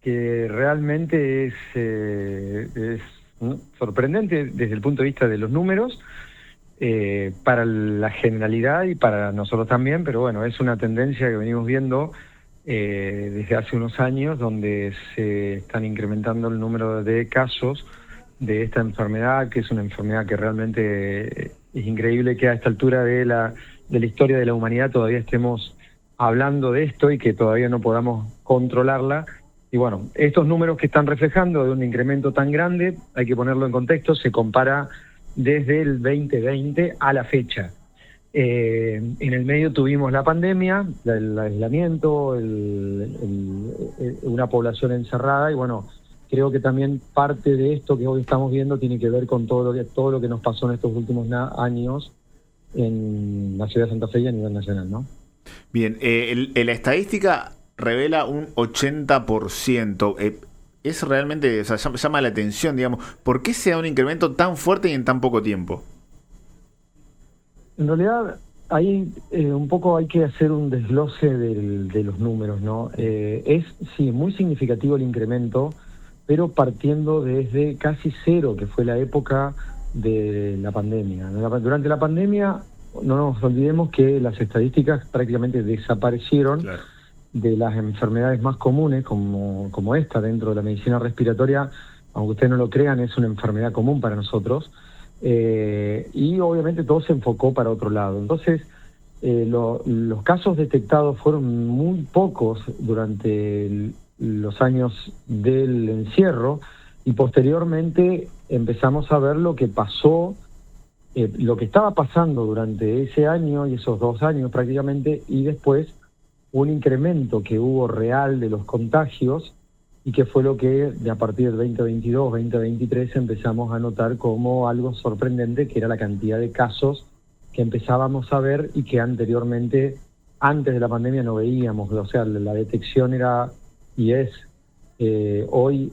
que realmente es sorprendente desde el punto de vista de los números, para la generalidad y para nosotros también, pero bueno, es una tendencia que venimos viendo desde hace unos años, donde se están incrementando el número de casos de esta enfermedad, que es una enfermedad que realmente es increíble que a esta altura de la historia de la humanidad todavía estemos hablando de esto y que todavía no podamos controlarla. Y bueno, estos números que están reflejando de un incremento tan grande, hay que ponerlo en contexto, se compara desde el 2020 a la fecha. En el medio tuvimos la pandemia, el aislamiento, una población encerrada, y bueno, creo que también parte de esto que hoy estamos viendo tiene que ver con todo lo que nos pasó en estos últimos años en la ciudad de Santa Fe y a nivel nacional, ¿no? Bien, la estadística revela un 80%. Es realmente, o sea, llama la atención, digamos. ¿Por qué se da un incremento tan fuerte y en tan poco tiempo? En realidad, ahí un poco hay que hacer un desglose de los números, ¿no? Sí, muy significativo el incremento, pero partiendo desde casi cero, que fue la época de la pandemia. Durante la pandemia, no nos olvidemos que las estadísticas prácticamente desaparecieron. Claro. De las enfermedades más comunes, como esta dentro de la medicina respiratoria, aunque ustedes no lo crean, es una enfermedad común para nosotros, y obviamente todo se enfocó para otro lado. Entonces, los casos detectados fueron muy pocos durante los años del encierro, y posteriormente empezamos a ver lo que pasó, lo que estaba pasando durante ese año y esos 2 años prácticamente, y después un incremento que hubo real de los contagios, y que fue lo que a partir del 2022, 2023 empezamos a notar como algo sorprendente, que era la cantidad de casos que empezábamos a ver y que anteriormente, antes de la pandemia, no veíamos. O sea, la detección era y es hoy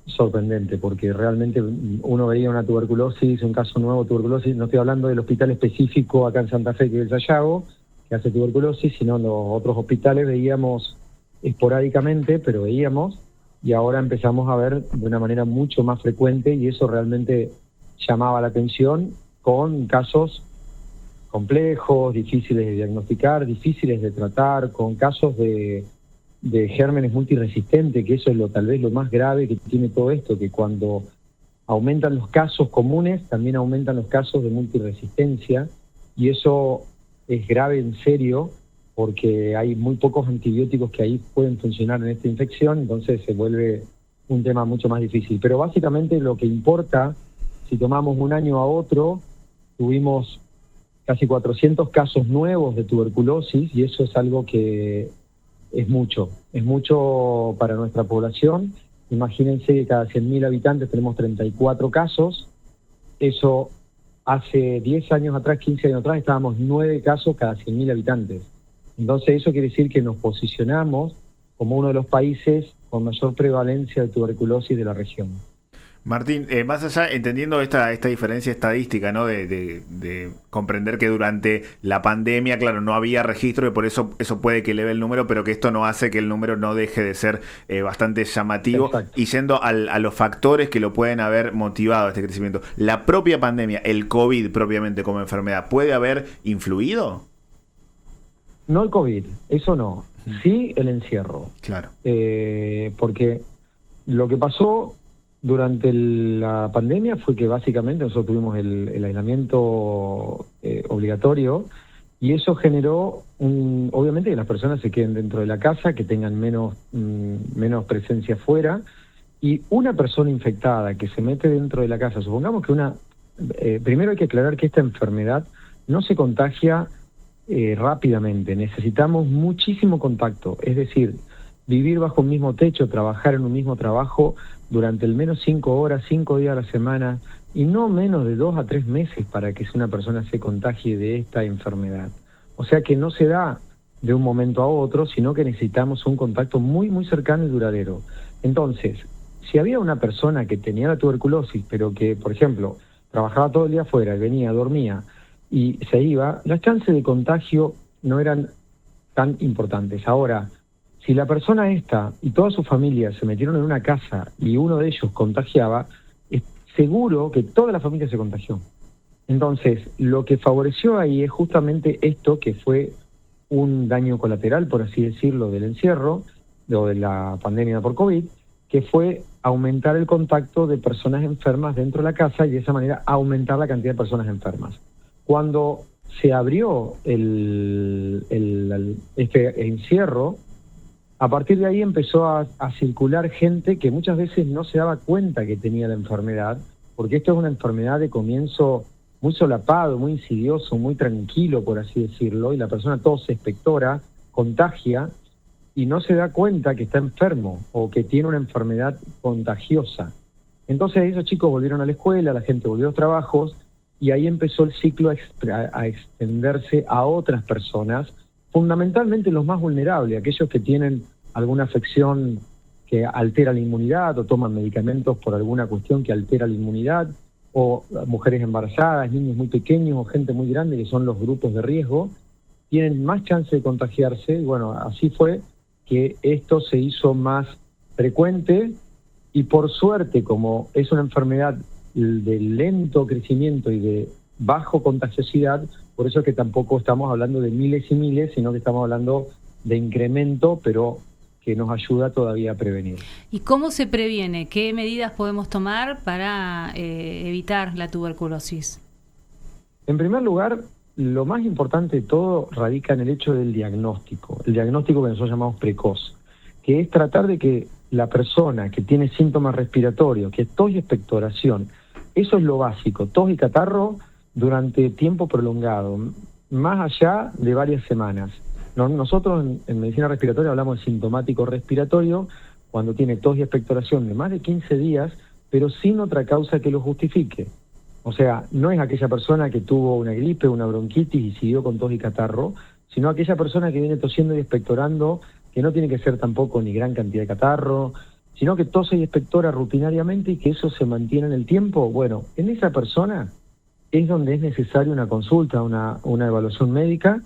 sorprendente, porque realmente uno veía una tuberculosis, un caso nuevo de tuberculosis. No estoy hablando del hospital específico acá en Santa Fe, que es el Sayago, que hace tuberculosis, sino en los otros hospitales veíamos esporádicamente, pero veíamos, y ahora empezamos a ver de una manera mucho más frecuente, y eso realmente llamaba la atención, con casos complejos, difíciles de diagnosticar, difíciles de tratar, con casos de gérmenes multiresistentes, que eso es tal vez lo más grave que tiene todo esto, que cuando aumentan los casos comunes, también aumentan los casos de multiresistencia, y eso es grave en serio, porque hay muy pocos antibióticos que ahí pueden funcionar en esta infección, entonces se vuelve un tema mucho más difícil. Pero básicamente lo que importa, si tomamos un año a otro, tuvimos casi 400 casos nuevos de tuberculosis, y eso es algo que es mucho para nuestra población. Imagínense que cada 100.000 habitantes tenemos 34 casos, eso hace 10 años atrás, 15 años atrás, estábamos 9 casos cada 100.000 habitantes. Entonces eso quiere decir que nos posicionamos como uno de los países con mayor prevalencia de tuberculosis de la región. Martín, más allá, entendiendo esta diferencia estadística, ¿no? De comprender que durante la pandemia, claro, no había registro y por eso puede que eleve el número, pero que esto no hace que el número no deje de ser bastante llamativo. Exacto. Y yendo a los factores que lo pueden haber motivado a este crecimiento, la propia pandemia, el COVID propiamente como enfermedad, ¿puede haber influido? No el COVID, eso no. Sí el encierro. Claro. Porque lo que pasó durante la pandemia fue que básicamente nosotros tuvimos el aislamiento obligatorio, y eso generó obviamente que las personas se queden dentro de la casa, que tengan menos presencia fuera, y una persona infectada que se mete dentro de la casa, supongamos que primero hay que aclarar que esta enfermedad no se contagia rápidamente, necesitamos muchísimo contacto, es decir, vivir bajo un mismo techo, trabajar en un mismo trabajo durante al menos 5 horas, 5 días a la semana, y no menos de 2 a 3 meses para que una persona se contagie de esta enfermedad. O sea que no se da de un momento a otro, sino que necesitamos un contacto muy, muy cercano y duradero. Entonces, si había una persona que tenía la tuberculosis, pero que, por ejemplo, trabajaba todo el día afuera, venía, dormía y se iba, las chances de contagio no eran tan importantes. Ahora, Si la persona esta y toda su familia se metieron en una casa y uno de ellos contagiaba, es seguro que toda la familia se contagió. Entonces, lo que favoreció ahí es justamente esto, que fue un daño colateral, por así decirlo, del encierro o de la pandemia por COVID, que fue aumentar el contacto de personas enfermas dentro de la casa y de esa manera aumentar la cantidad de personas enfermas. Cuando se abrió este encierro, a partir de ahí empezó a circular gente que muchas veces no se daba cuenta que tenía la enfermedad, porque esto es una enfermedad de comienzo muy solapado, muy insidioso, muy tranquilo, por así decirlo, y la persona tose, expectora, contagia, y no se da cuenta que está enfermo o que tiene una enfermedad contagiosa. Entonces esos chicos volvieron a la escuela, la gente volvió a los trabajos, y ahí empezó el ciclo a extenderse a otras personas, fundamentalmente los más vulnerables, aquellos que tienen alguna afección que altera la inmunidad o toman medicamentos por alguna cuestión que altera la inmunidad, o mujeres embarazadas, niños muy pequeños o gente muy grande, que son los grupos de riesgo, tienen más chance de contagiarse. Y bueno, así fue que esto se hizo más frecuente, y por suerte, como es una enfermedad de lento crecimiento y de bajo contagiosidad, por eso es que tampoco estamos hablando de miles y miles, sino que estamos hablando de incremento, pero que nos ayuda todavía a prevenir. ¿Y cómo se previene? ¿Qué medidas podemos tomar para evitar la tuberculosis? En primer lugar, lo más importante de todo radica en el hecho del diagnóstico, el diagnóstico que nosotros llamamos precoz, que es tratar de que la persona que tiene síntomas respiratorios, que es tos y expectoración, eso es lo básico, tos y catarro durante tiempo prolongado, más allá de varias semanas. Nosotros en medicina respiratoria hablamos de sintomático respiratorio cuando tiene tos y expectoración de más de 15 días, pero sin otra causa que lo justifique. O sea, no es aquella persona que tuvo una gripe, una bronquitis y siguió con tos y catarro, sino aquella persona que viene tosiendo y expectorando, que no tiene que ser tampoco ni gran cantidad de catarro, sino que tose y expectora rutinariamente y que eso se mantiene en el tiempo. Bueno, en esa persona es donde es necesaria una consulta, una evaluación médica,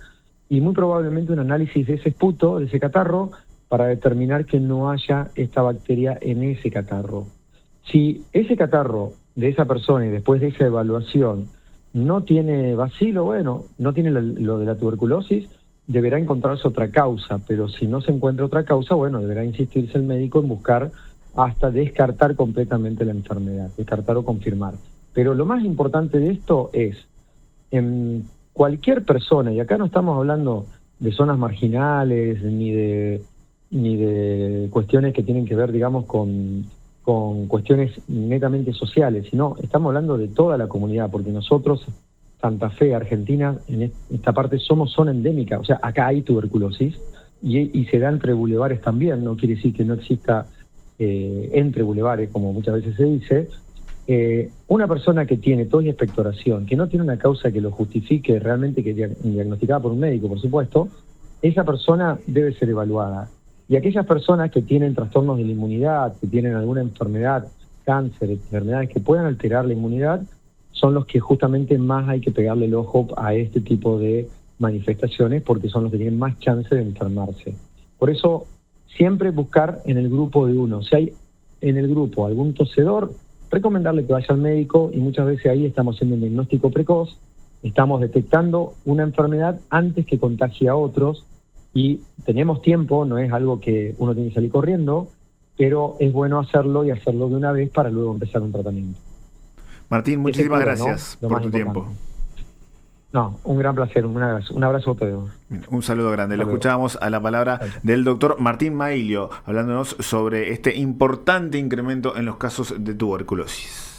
y muy probablemente un análisis de ese esputo, de ese catarro, para determinar que no haya esta bacteria en ese catarro. Si ese catarro de esa persona y después de esa evaluación no tiene bacilo, bueno, no tiene lo de la tuberculosis, deberá encontrarse otra causa, pero si no se encuentra otra causa, bueno, deberá insistirse el médico en buscar hasta descartar completamente la enfermedad, descartar o confirmar. Pero lo más importante de esto es, en cualquier persona, y acá no estamos hablando de zonas marginales, ni de cuestiones que tienen que ver, digamos, con cuestiones netamente sociales, sino estamos hablando de toda la comunidad, porque nosotros, Santa Fe, Argentina, en esta parte somos zona endémica, o sea, acá hay tuberculosis, y se da entre bulevares también, no quiere decir que no exista entre bulevares, como muchas veces se dice. Una persona que tiene tos y expectoración, que no tiene una causa que lo justifique realmente, que diagnosticada por un médico, por supuesto, esa persona debe ser evaluada. Y aquellas personas que tienen trastornos de la inmunidad, que tienen alguna enfermedad, cáncer, enfermedades que puedan alterar la inmunidad, son los que justamente más hay que pegarle el ojo a este tipo de manifestaciones, porque son los que tienen más chance de enfermarse. Por eso, siempre buscar en el grupo de uno. Si hay en el grupo algún tosedor, recomendarle que vaya al médico, y muchas veces ahí estamos haciendo un diagnóstico precoz, estamos detectando una enfermedad antes que contagie a otros, y tenemos tiempo, no es algo que uno tiene que salir corriendo, pero es bueno hacerlo y hacerlo de una vez para luego empezar un tratamiento. Martín, muchísimas gracias por tu tiempo. No, un gran placer, un abrazo a todos. Un saludo grande. Lo escuchábamos a la palabra del doctor Martín Mailio, hablándonos sobre este importante incremento en los casos de tuberculosis.